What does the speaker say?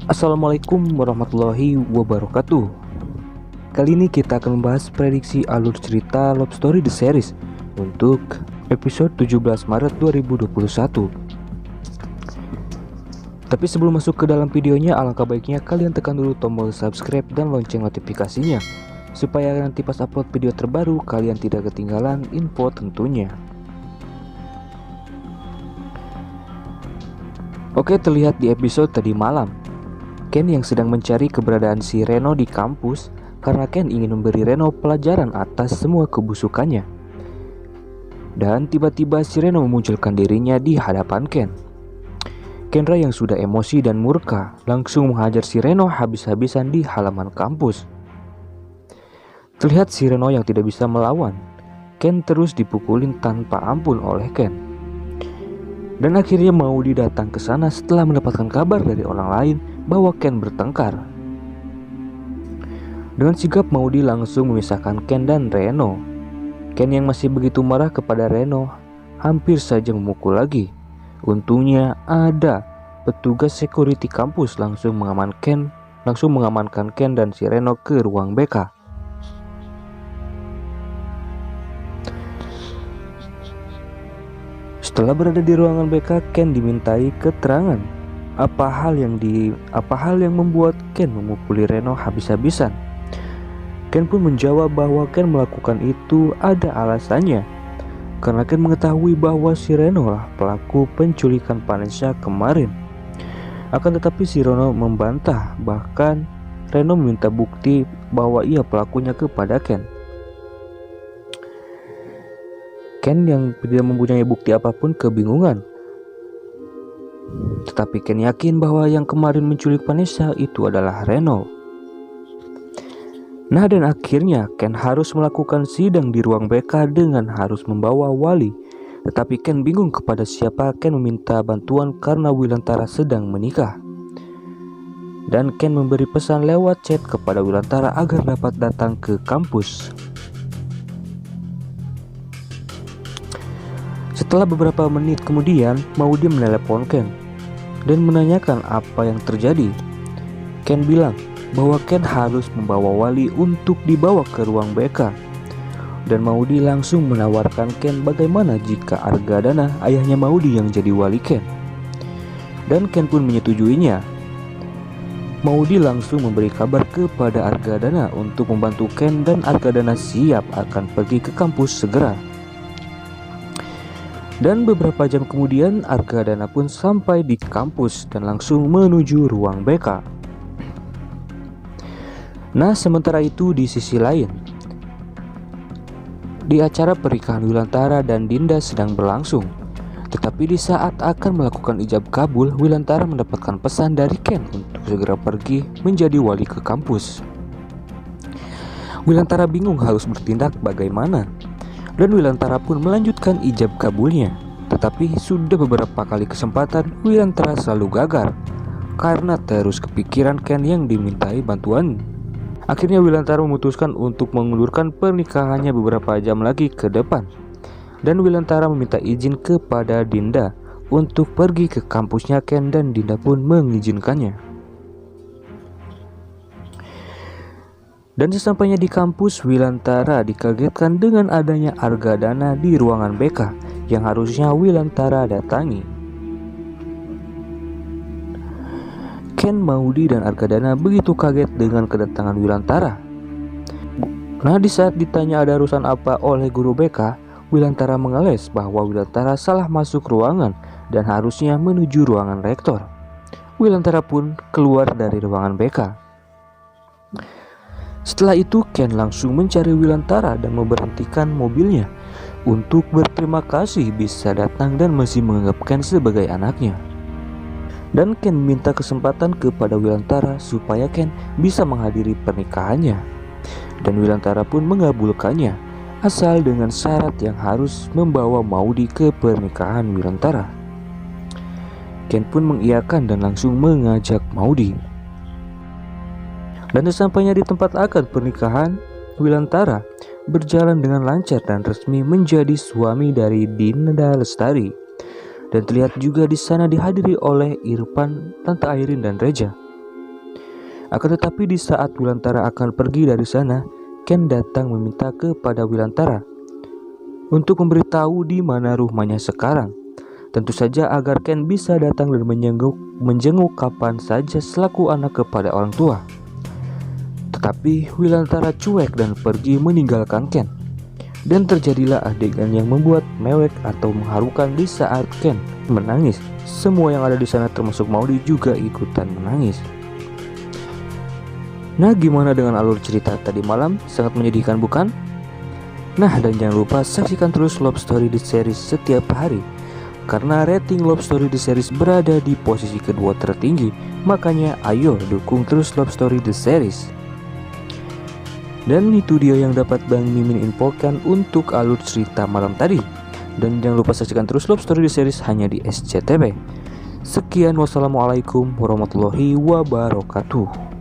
Assalamualaikum warahmatullahi wabarakatuh. Kali ini kita akan membahas prediksi alur cerita Love Story The Series untuk episode 17 Maret 2021. Tapi sebelum masuk ke dalam videonya, alangkah baiknya kalian tekan dulu tombol subscribe dan lonceng notifikasinya, supaya nanti pas upload video terbaru kalian tidak ketinggalan info tentunya. Oke, terlihat di episode tadi malam, Ken yang sedang mencari keberadaan si Reno di kampus karena Ken ingin memberi Reno pelajaran atas semua kebusukannya. Dan tiba-tiba si Reno memunculkan dirinya di hadapan Ken. Kendra yang sudah emosi dan murka langsung menghajar si Reno habis-habisan di halaman kampus. Terlihat si Reno yang tidak bisa melawan, Ken terus dipukulin tanpa ampun oleh Ken. Dan akhirnya Maudi datang ke sana setelah mendapatkan kabar dari orang lain bahwa Ken bertengkar. Dengan sigap Maudi langsung memisahkan Ken dan Reno. Ken yang masih begitu marah kepada Reno hampir saja memukul lagi. Untungnya ada petugas security kampus langsung mengamankan Ken dan si Reno ke ruang BK. Setelah berada di ruangan BK, Ken dimintai keterangan apa hal yang membuat Ken memukuli Reno habis-habisan. Ken pun menjawab bahwa Ken melakukan itu ada alasannya, karena Ken mengetahui bahwa si Reno lah pelaku penculikan Vanessa kemarin. Akan tetapi si Reno membantah, bahkan Reno meminta bukti bahwa ia pelakunya kepada Ken. Ken yang tidak mempunyai bukti apapun kebingungan. Tetapi Ken yakin bahwa yang kemarin menculik Vanessa itu adalah Reno. Nah, dan akhirnya Ken harus melakukan sidang di ruang BK dengan harus membawa wali. Tetapi Ken bingung kepada siapa Ken meminta bantuan karena Wilantara sedang menikah. Dan Ken memberi pesan lewat chat kepada Wilantara agar dapat datang ke kampus. Setelah beberapa menit kemudian, Maudi menelepon Ken dan menanyakan apa yang terjadi. Ken bilang bahwa Ken harus membawa wali untuk dibawa ke ruang BK. Dan Maudi langsung menawarkan Ken bagaimana jika Argadana, ayahnya Maudi, yang jadi wali Ken. Dan Ken pun menyetujuinya. Maudi langsung memberi kabar kepada Argadana untuk membantu Ken dan Argadana siap akan pergi ke kampus segera. Dan beberapa jam kemudian Argadana pun sampai di kampus dan langsung menuju ruang BK. Nah, sementara itu di sisi lain, di acara pernikahan Wilantara dan Dinda sedang berlangsung. Tetapi di saat akan melakukan ijab kabul, Wilantara mendapatkan pesan dari Ken untuk segera pergi menjadi wali ke kampus. Wilantara bingung harus bertindak bagaimana. Dan Wilantara pun melanjutkan ijab kabulnya. Tetapi sudah beberapa kali kesempatan Wilantara selalu gagal karena terus kepikiran Ken yang dimintai bantuan. Akhirnya Wilantara memutuskan untuk mengulurkan pernikahannya beberapa jam lagi ke depan. Dan Wilantara meminta izin kepada Dinda untuk pergi ke kampusnya Ken dan Dinda pun mengizinkannya. Dan sesampainya di kampus, Wilantara dikagetkan dengan adanya Argadana di ruangan BK yang harusnya Wilantara datangi. Ken, Maudi, dan Argadana begitu kaget dengan kedatangan Wilantara. Nah, di saat ditanya ada urusan apa oleh guru BK, Wilantara mengeles bahwa Wilantara salah masuk ruangan dan harusnya menuju ruangan rektor. Wilantara pun keluar dari ruangan BK. Setelah itu Ken langsung mencari Wilantara dan memberhentikan mobilnya untuk berterima kasih bisa datang dan masih menganggap Ken sebagai anaknya. Dan Ken minta kesempatan kepada Wilantara supaya Ken bisa menghadiri pernikahannya. Dan Wilantara pun mengabulkannya, asal dengan syarat yang harus membawa Maudi ke pernikahan Wilantara. Ken pun mengiyakan dan langsung mengajak Maudi. Dan sesampainya di tempat akad pernikahan, Wilantara berjalan dengan lancar dan resmi menjadi suami dari Dinda Lestari. Dan terlihat juga di sana dihadiri oleh Irfan, Tante Airin, dan Reja. Akan tetapi di saat Wilantara akan pergi dari sana, Ken datang meminta kepada Wilantara untuk memberitahu di mana rumahnya sekarang. Tentu saja agar Ken bisa datang dan menjenguk kapan saja selaku anak kepada orang tua. Tetapi Wilantara cuek dan pergi meninggalkan Ken. Dan terjadilah adegan yang membuat mewek atau mengharukan di saat Ken menangis. Semua yang ada di sana termasuk Maudi juga ikutan menangis. Nah, gimana dengan alur cerita tadi malam? Sangat menyedihkan bukan? Nah, dan jangan lupa saksikan terus Love Story The Series setiap hari, karena rating Love Story The Series berada di posisi kedua tertinggi. Makanya ayo dukung terus Love Story The Series. Dan itu dia yang dapat Bang Mimin infokan untuk alur cerita malam tadi. Dan jangan lupa saksikan terus Love Story The Series hanya di SCTV. Sekian, wassalamualaikum warahmatullahi wabarakatuh.